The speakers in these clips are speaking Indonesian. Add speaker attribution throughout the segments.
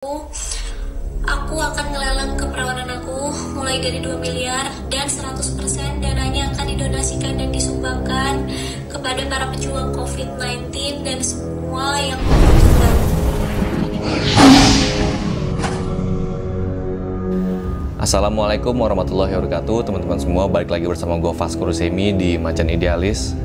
Speaker 1: Aku akan ngelelang keperawanan aku mulai dari 2 miliar dan 100% dananya akan didonasikan dan disumbangkan kepada para pejuang COVID-19 dan semua yang membutuhkan.
Speaker 2: Assalamualaikum warahmatullahi wabarakatuh. Teman-teman semua, balik lagi bersama gue Vasco Rusemi di Macan Idealis.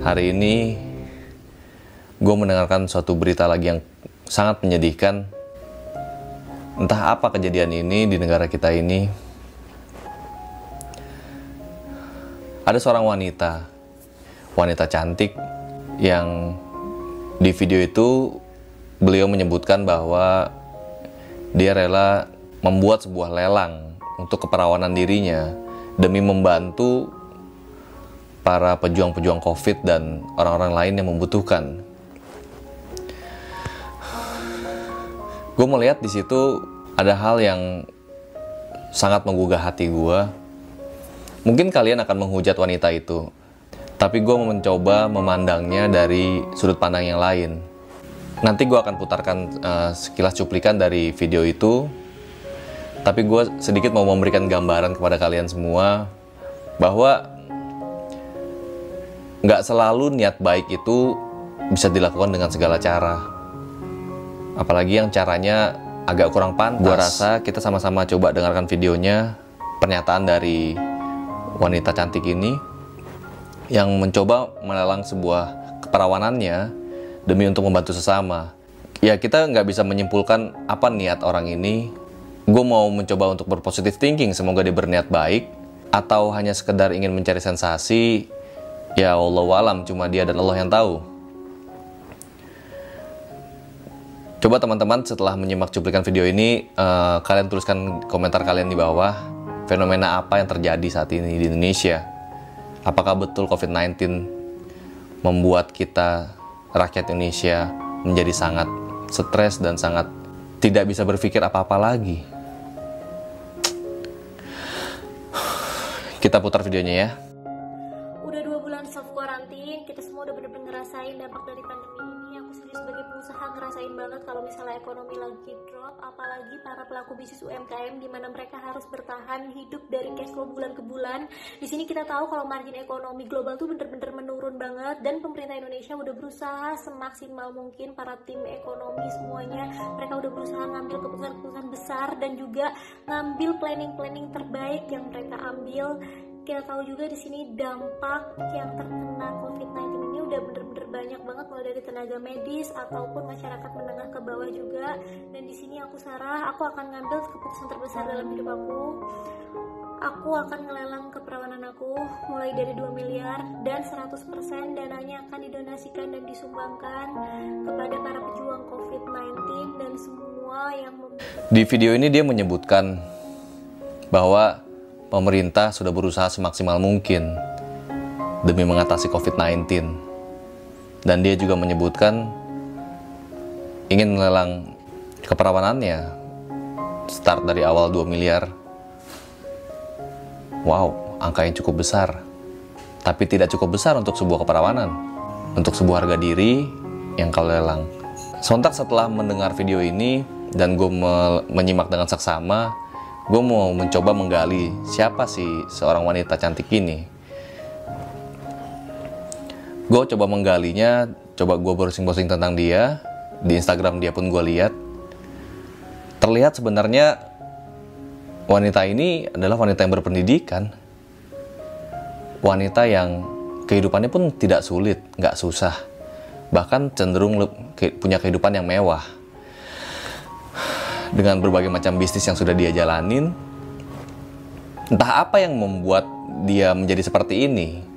Speaker 2: Hari ini gue mendengarkan suatu berita lagi yang sangat menyedihkan. Entah apa kejadian ini di negara kita ini. Ada seorang wanita cantik yang di video itu beliau menyebutkan bahwa dia rela membuat sebuah lelang untuk keperawanan dirinya demi membantu para pejuang-pejuang COVID dan orang-orang lain yang membutuhkan. Gue melihat di situ ada hal yang sangat menggugah hati gue. Mungkin kalian akan menghujat wanita itu, tapi gue mau mencoba memandangnya dari sudut pandang yang lain. Nanti gue akan putarkan sekilas cuplikan dari video itu, tapi gue sedikit mau memberikan gambaran kepada kalian semua bahwa nggak selalu niat baik itu bisa dilakukan dengan segala cara. Apalagi yang caranya agak kurang pantas. Gua rasa kita sama-sama coba dengarkan videonya, pernyataan dari wanita cantik ini yang mencoba melelang sebuah keperawanannya demi untuk membantu sesama. Ya, kita nggak bisa menyimpulkan apa niat orang ini. Gue mau mencoba untuk berpositif thinking, semoga dia berniat baik, atau hanya sekedar ingin mencari sensasi. Ya Allahu alam, cuma dia dan Allah yang tahu. Coba teman-teman setelah menyimak cuplikan video ini, kalian tuliskan komentar kalian di bawah, fenomena apa yang terjadi saat ini di Indonesia. Apakah betul COVID-19 membuat kita, rakyat Indonesia, menjadi sangat stres dan sangat tidak bisa berpikir apa-apa lagi? Kita putar videonya ya.
Speaker 1: Udah 2 bulan self quarantine, kita semua udah bener-bener ngerasain dampak dari pandemi ini. Aku sendiri sebagai pengusaha ngerasain banget kalau misalnya ekonomi lagi drop, apalagi para pelaku bisnis UMKM di mana mereka harus bertahan hidup dari cash flow bulan ke bulan. Di sini kita tahu kalau margin ekonomi global tuh bener-bener menurun banget, dan pemerintah Indonesia udah berusaha semaksimal mungkin, para tim ekonomi semuanya mereka udah berusaha ngambil keputusan-keputusan besar dan juga ngambil planning-planning terbaik yang mereka ambil. Kita tahu juga di sini dampak yang terkena COVID-19 ini udah bener-bener banyak banget, mulai dari tenaga medis ataupun masyarakat menengah ke bawah juga. Dan di sini aku Sarah, aku akan ngambil keputusan terbesar dalam hidup aku. Aku akan ngelelang keperawanan aku mulai dari 2 miliar dan 100% dananya akan didonasikan dan disumbangkan kepada para pejuang COVID-19 dan semua yang
Speaker 2: Di video ini dia menyebutkan bahwa pemerintah sudah berusaha semaksimal mungkin demi mengatasi COVID-19. Dan dia juga menyebutkan ingin melelang keperawanannya start dari awal 2 miliar. Wow, angka yang cukup besar. Tapi tidak cukup besar untuk sebuah keperawanan, untuk sebuah harga diri yang kalau lelang. Sontak setelah mendengar video ini dan gue menyimak dengan seksama, gue mau mencoba menggali siapa sih seorang wanita cantik ini. Gue coba menggalinya, coba gue browsing-browsing tentang dia. Di Instagram dia pun gue lihat. Terlihat sebenarnya wanita ini adalah wanita yang berpendidikan. Wanita yang kehidupannya pun tidak sulit, nggak susah. Bahkan cenderung punya kehidupan yang mewah. Dengan berbagai macam bisnis yang sudah dia jalanin. Entah apa yang membuat dia menjadi seperti ini.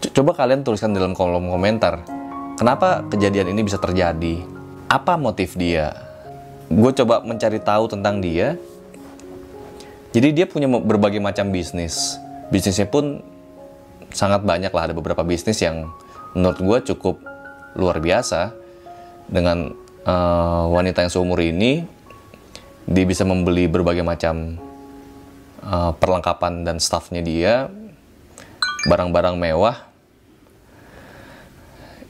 Speaker 2: Coba kalian tuliskan dalam kolom komentar, kenapa kejadian ini bisa terjadi? Apa motif dia? Gue coba mencari tahu tentang dia. Jadi dia punya berbagai macam bisnis. Bisnisnya pun sangat banyak lah, ada beberapa bisnis yang menurut gue cukup luar biasa. Dengan wanita yang seumur ini, dia bisa membeli berbagai macam perlengkapan dan staffnya dia, barang-barang mewah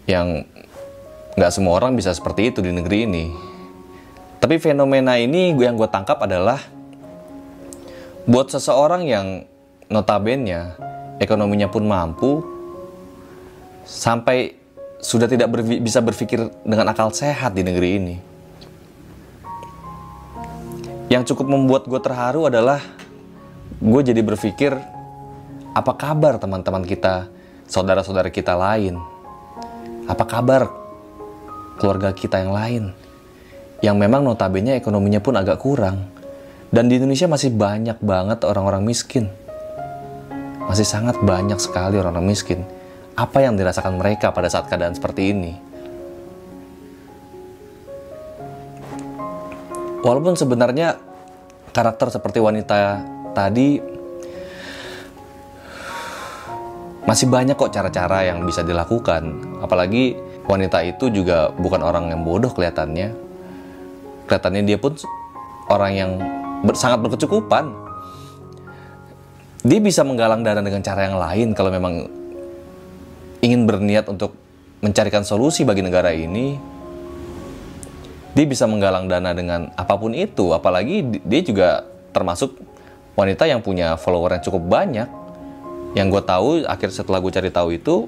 Speaker 2: yang nggak semua orang bisa seperti itu di negeri ini. Tapi fenomena ini yang gue tangkap adalah buat seseorang yang notabene ekonominya pun mampu, sampai sudah tidak bisa berpikir dengan akal sehat di negeri ini. Yang cukup membuat gue terharu adalah gue jadi berpikir, apa kabar teman-teman kita, saudara-saudara kita lain? Apa kabar keluarga kita yang lain? Yang memang notabene ekonominya pun agak kurang. Dan di Indonesia masih banyak banget orang-orang miskin. Masih sangat banyak sekali orang-orang miskin. Apa yang dirasakan mereka pada saat keadaan seperti ini? Walaupun sebenarnya karakter seperti wanita tadi masih banyak kok cara-cara yang bisa dilakukan. Apalagi wanita itu juga bukan orang yang bodoh kelihatannya. Kelihatannya dia pun orang yang sangat berkecukupan. Dia bisa menggalang dana dengan cara yang lain kalau memang ingin berniat untuk mencarikan solusi bagi negara ini. Dia bisa menggalang dana dengan apapun itu. Apalagi dia juga termasuk wanita yang punya follower yang cukup banyak. Yang gue tahu, setelah gue cari tahu itu,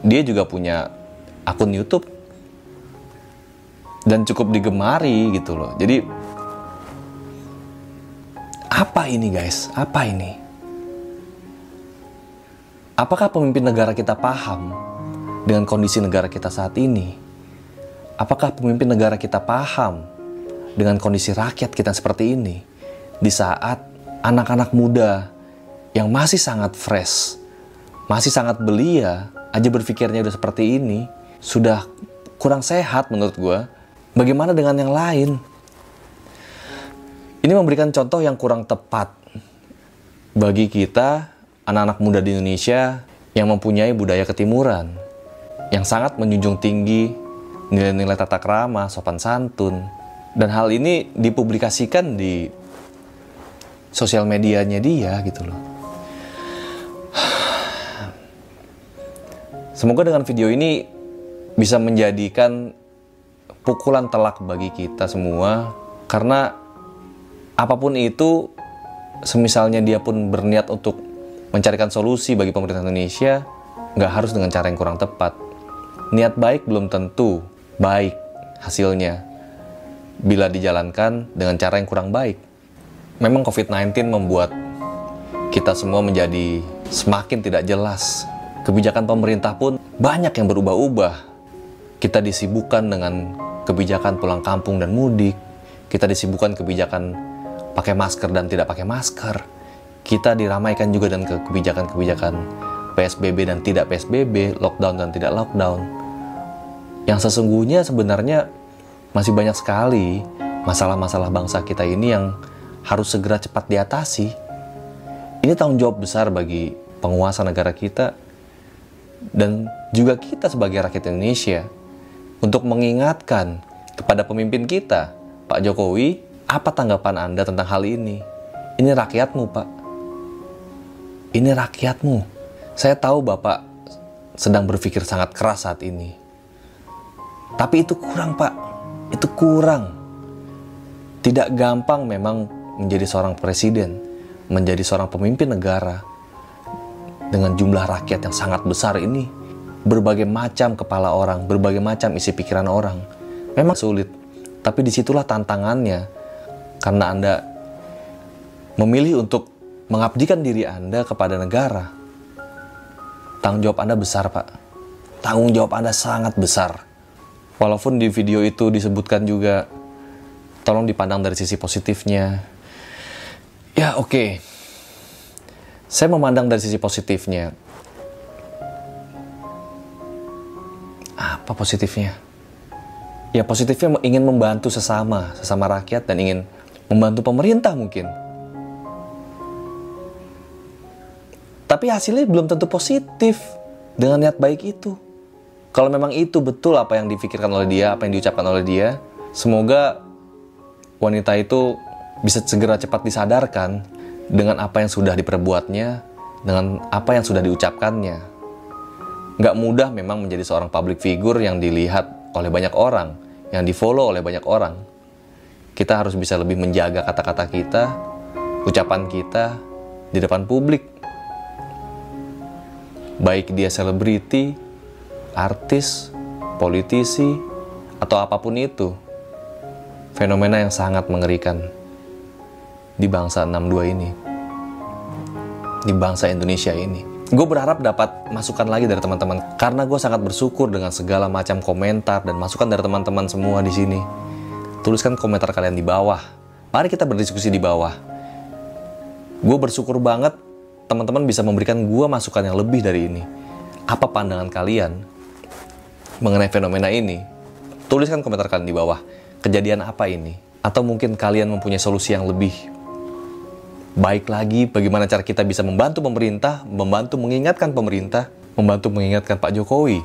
Speaker 2: dia juga punya akun YouTube dan cukup digemari gitu loh. Jadi apa ini guys? Apa ini? Apakah pemimpin negara kita paham dengan kondisi negara kita saat ini? Apakah pemimpin negara kita paham dengan kondisi rakyat kita seperti ini? Di saat anak-anak muda yang masih sangat fresh, masih sangat belia, aja berpikirnya udah seperti ini, sudah kurang sehat menurut gue. Bagaimana dengan yang lain? Ini memberikan contoh yang kurang tepat bagi kita, anak-anak muda di Indonesia yang mempunyai budaya ketimuran, yang sangat menjunjung tinggi nilai-nilai tata krama, sopan santun. Dan hal ini dipublikasikan di sosial medianya dia gitu loh. Semoga dengan video ini bisa menjadikan pukulan telak bagi kita semua, karena apapun itu, semisalnya dia pun berniat untuk mencarikan solusi bagi pemerintah Indonesia, nggak harus dengan cara yang kurang tepat. Niat baik belum tentu baik hasilnya bila dijalankan dengan cara yang kurang baik. Memang COVID-19 membuat kita semua menjadi semakin tidak jelas. Kebijakan pemerintah pun banyak yang berubah-ubah. Kita disibukkan dengan kebijakan pulang kampung dan mudik. Kita disibukkan kebijakan pakai masker dan tidak pakai masker. Kita diramaikan juga dengan kebijakan-kebijakan PSBB dan tidak PSBB, lockdown dan tidak lockdown. Yang sesungguhnya sebenarnya masih banyak sekali masalah-masalah bangsa kita ini yang harus segera cepat diatasi. Ini tanggung jawab besar bagi penguasa negara kita dan juga kita sebagai rakyat Indonesia untuk mengingatkan kepada pemimpin kita, Pak Jokowi, apa tanggapan Anda tentang hal ini? Ini rakyatmu, Pak. Ini rakyatmu. Saya tahu Bapak sedang berpikir sangat keras saat ini. Tapi itu kurang, Pak. Itu kurang. Tidak gampang memang menjadi seorang presiden, menjadi seorang pemimpin negara dengan jumlah rakyat yang sangat besar ini. Berbagai macam kepala orang, berbagai macam isi pikiran orang. Memang sulit, tapi disitulah tantangannya. Karena Anda memilih untuk mengabdikan diri Anda kepada negara. Tanggung jawab Anda besar, Pak. Tanggung jawab Anda sangat besar. Walaupun di video itu disebutkan juga, tolong dipandang dari sisi positifnya. Ya, oke. Saya memandang dari sisi positifnya. Apa positifnya? Ya, positifnya ingin membantu sesama rakyat dan ingin membantu pemerintah mungkin. Tapi hasilnya belum tentu positif dengan niat baik itu. Kalau memang itu betul apa yang difikirkan oleh dia, apa yang diucapkan oleh dia, semoga wanita itu bisa segera cepat disadarkan dengan apa yang sudah diperbuatnya, dengan apa yang sudah diucapkannya. Nggak mudah memang menjadi seorang public figure yang dilihat oleh banyak orang, yang di-follow oleh banyak orang. Kita harus bisa lebih menjaga kata-kata kita, ucapan kita di depan publik. Baik dia selebriti, artis, politisi, atau apapun itu. Fenomena yang sangat mengerikan di bangsa 62 ini, di bangsa Indonesia ini. Gue berharap dapat masukan lagi dari teman-teman, karena gue sangat bersyukur dengan segala macam komentar dan masukan dari teman-teman semua di sini. Tuliskan komentar kalian di bawah. Mari kita berdiskusi di bawah. Gue bersyukur banget teman-teman bisa memberikan gue masukan yang lebih dari ini. Apa pandangan kalian mengenai fenomena ini? Tuliskan komentar kalian di bawah. Kejadian apa ini? Atau mungkin kalian mempunyai solusi yang lebih baik lagi, bagaimana cara kita bisa membantu pemerintah, membantu mengingatkan pemerintah, membantu mengingatkan Pak Jokowi.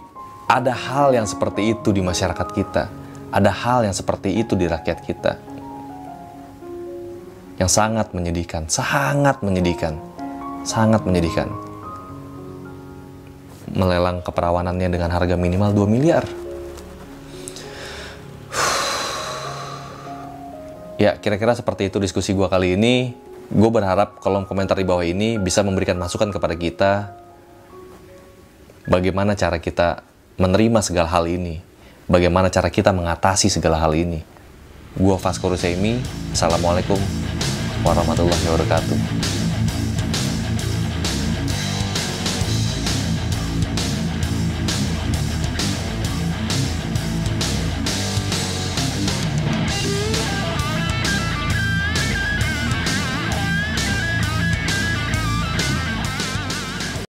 Speaker 2: Ada hal yang seperti itu di masyarakat kita. Ada hal yang seperti itu di rakyat kita. Yang sangat menyedihkan, sangat menyedihkan, sangat menyedihkan. Melelang keperawanannya dengan harga minimal 2 miliar. Ya, kira-kira seperti itu diskusi gue kali ini. Gue berharap kolom komentar di bawah ini bisa memberikan masukan kepada kita. Bagaimana cara kita menerima segala hal ini. Bagaimana cara kita mengatasi segala hal ini. Gue Vasco Rusemi. Assalamualaikum warahmatullahi wabarakatuh.